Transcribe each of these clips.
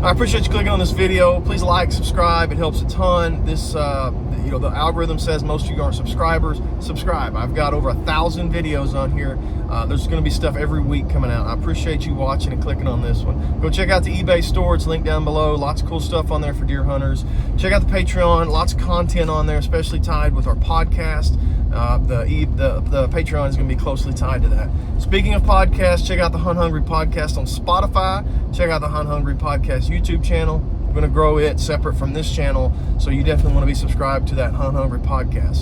I appreciate you clicking on this video. Please like, subscribe. It helps a ton. This, you know, the algorithm says most of you aren't subscribers. Subscribe. I've got over 1,000 videos on here. There's going to be stuff every week coming out. I appreciate you watching and clicking on this one. Go check out the eBay store. It's linked down below. Lots of cool stuff on there for deer hunters. Check out the Patreon. Lots of content on there, especially tied with our podcast. The Patreon is going to be closely tied to that. Speaking of podcasts, check out the Hunt Hungry podcast on Spotify. Check out the Hunt Hungry podcast YouTube channel. We're going to grow it separate from this channel, so you definitely want to be subscribed to that Hunt Hungry podcast.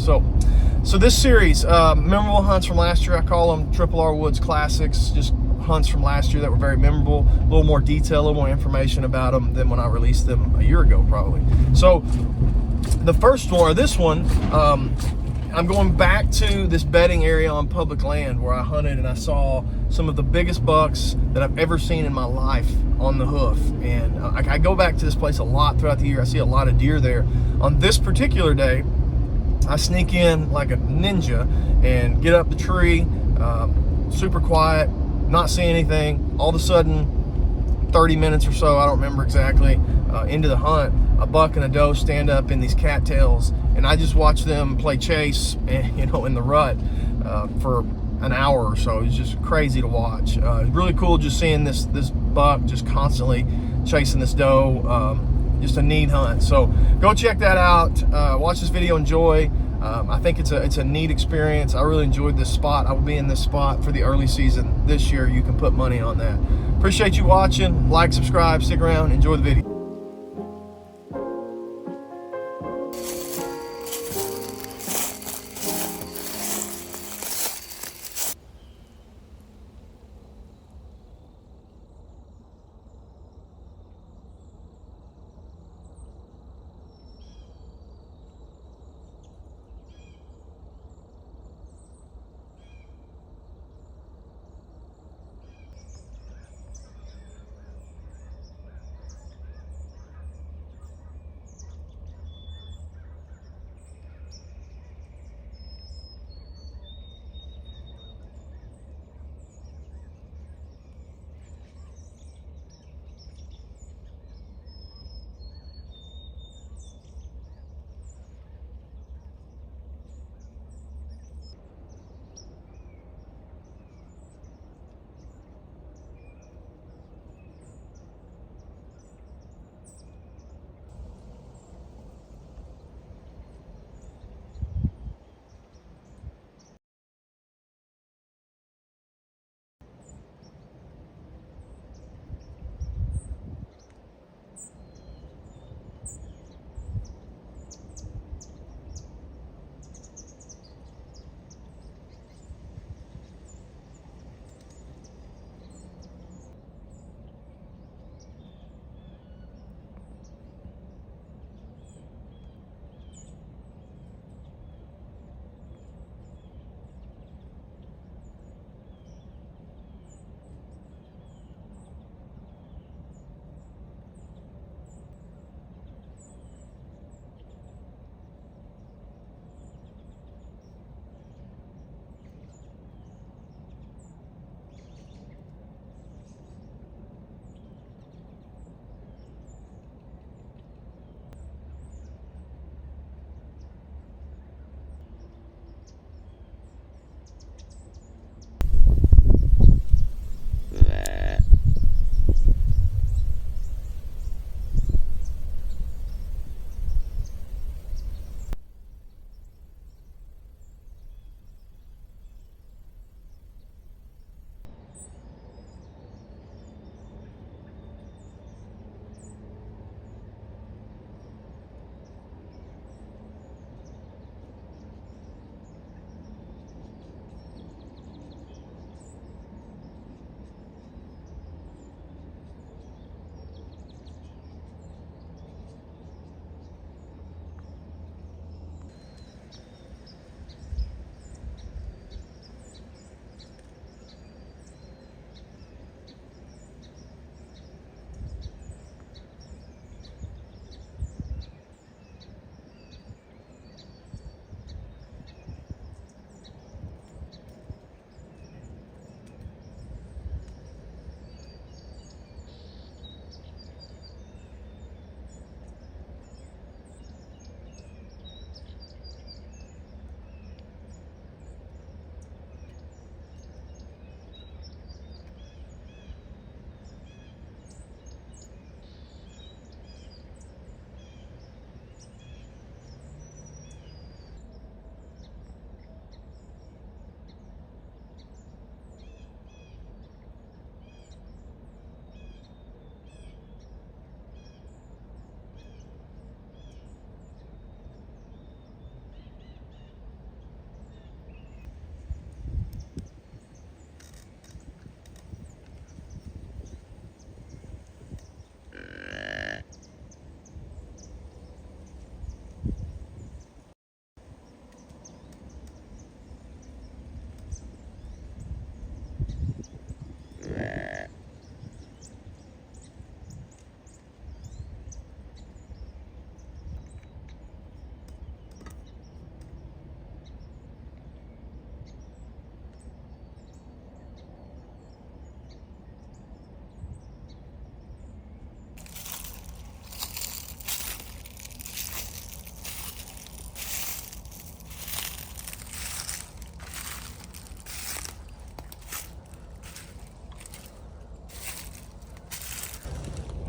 So this series, memorable hunts from last year, I call them Triple R Woods Classics, just hunts from last year that were very memorable, a little more detail, a little more information about them than when I released them a year ago probably. So the first one, or this one, I'm going back to this bedding area on public land where I hunted and I saw some of the biggest bucks that I've ever seen in my life on the hoof. And I go back to this place a lot throughout the year. I see a lot of deer there. On this particular day, I sneak in like a ninja and get up the tree, super quiet, not see anything. All of a sudden, 30 minutes or so, I don't remember exactly, into the hunt, a buck and a doe stand up in these cattails, and I just watch them play chase, and, you know, in the rut for an hour or so. It's just crazy to watch. It's really cool just seeing this buck just constantly chasing this doe. Just a neat hunt. So go check that out. Watch this video, enjoy. I think it's a neat experience. I really enjoyed this spot. I will be in this spot for the early season this year. You can put money on that. Appreciate you watching. Like, subscribe, stick around, enjoy the video.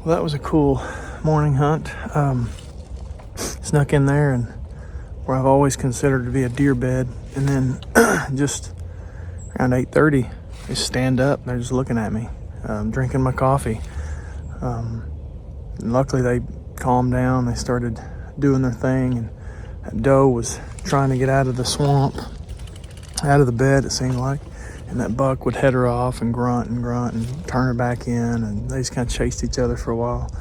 Well, that was a cool morning hunt. Snuck in there and where I've always considered to be a deer bed, and then just around 8:30 they stand up and they're just looking at me, drinking my coffee. And luckily they calmed down, they started doing their thing, and that doe was trying to get out of the swamp, out of the bed it seemed like, and that buck would head her off and grunt and turn her back in, and they just kind of chased each other for a while.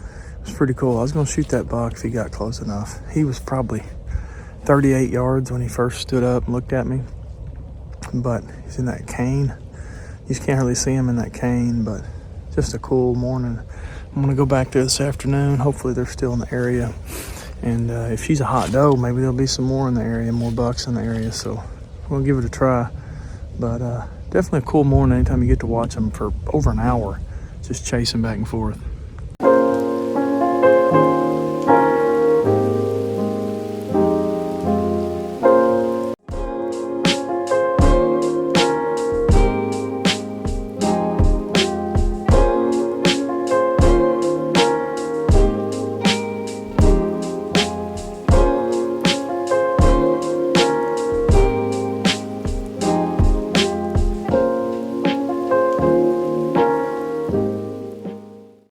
It was pretty cool. I was going to shoot that buck if he got close enough. He was probably 38 yards when he first stood up and looked at me, but he's in that cane. You just can't really see him in that cane, but just a cool morning. I'm going to go back there this afternoon. Hopefully they're still in the area, and if she's a hot doe, maybe there'll be some more in the area, more bucks in the area, so we'll give it a try. But definitely a cool morning anytime you get to watch them for over an hour just chasing back and forth.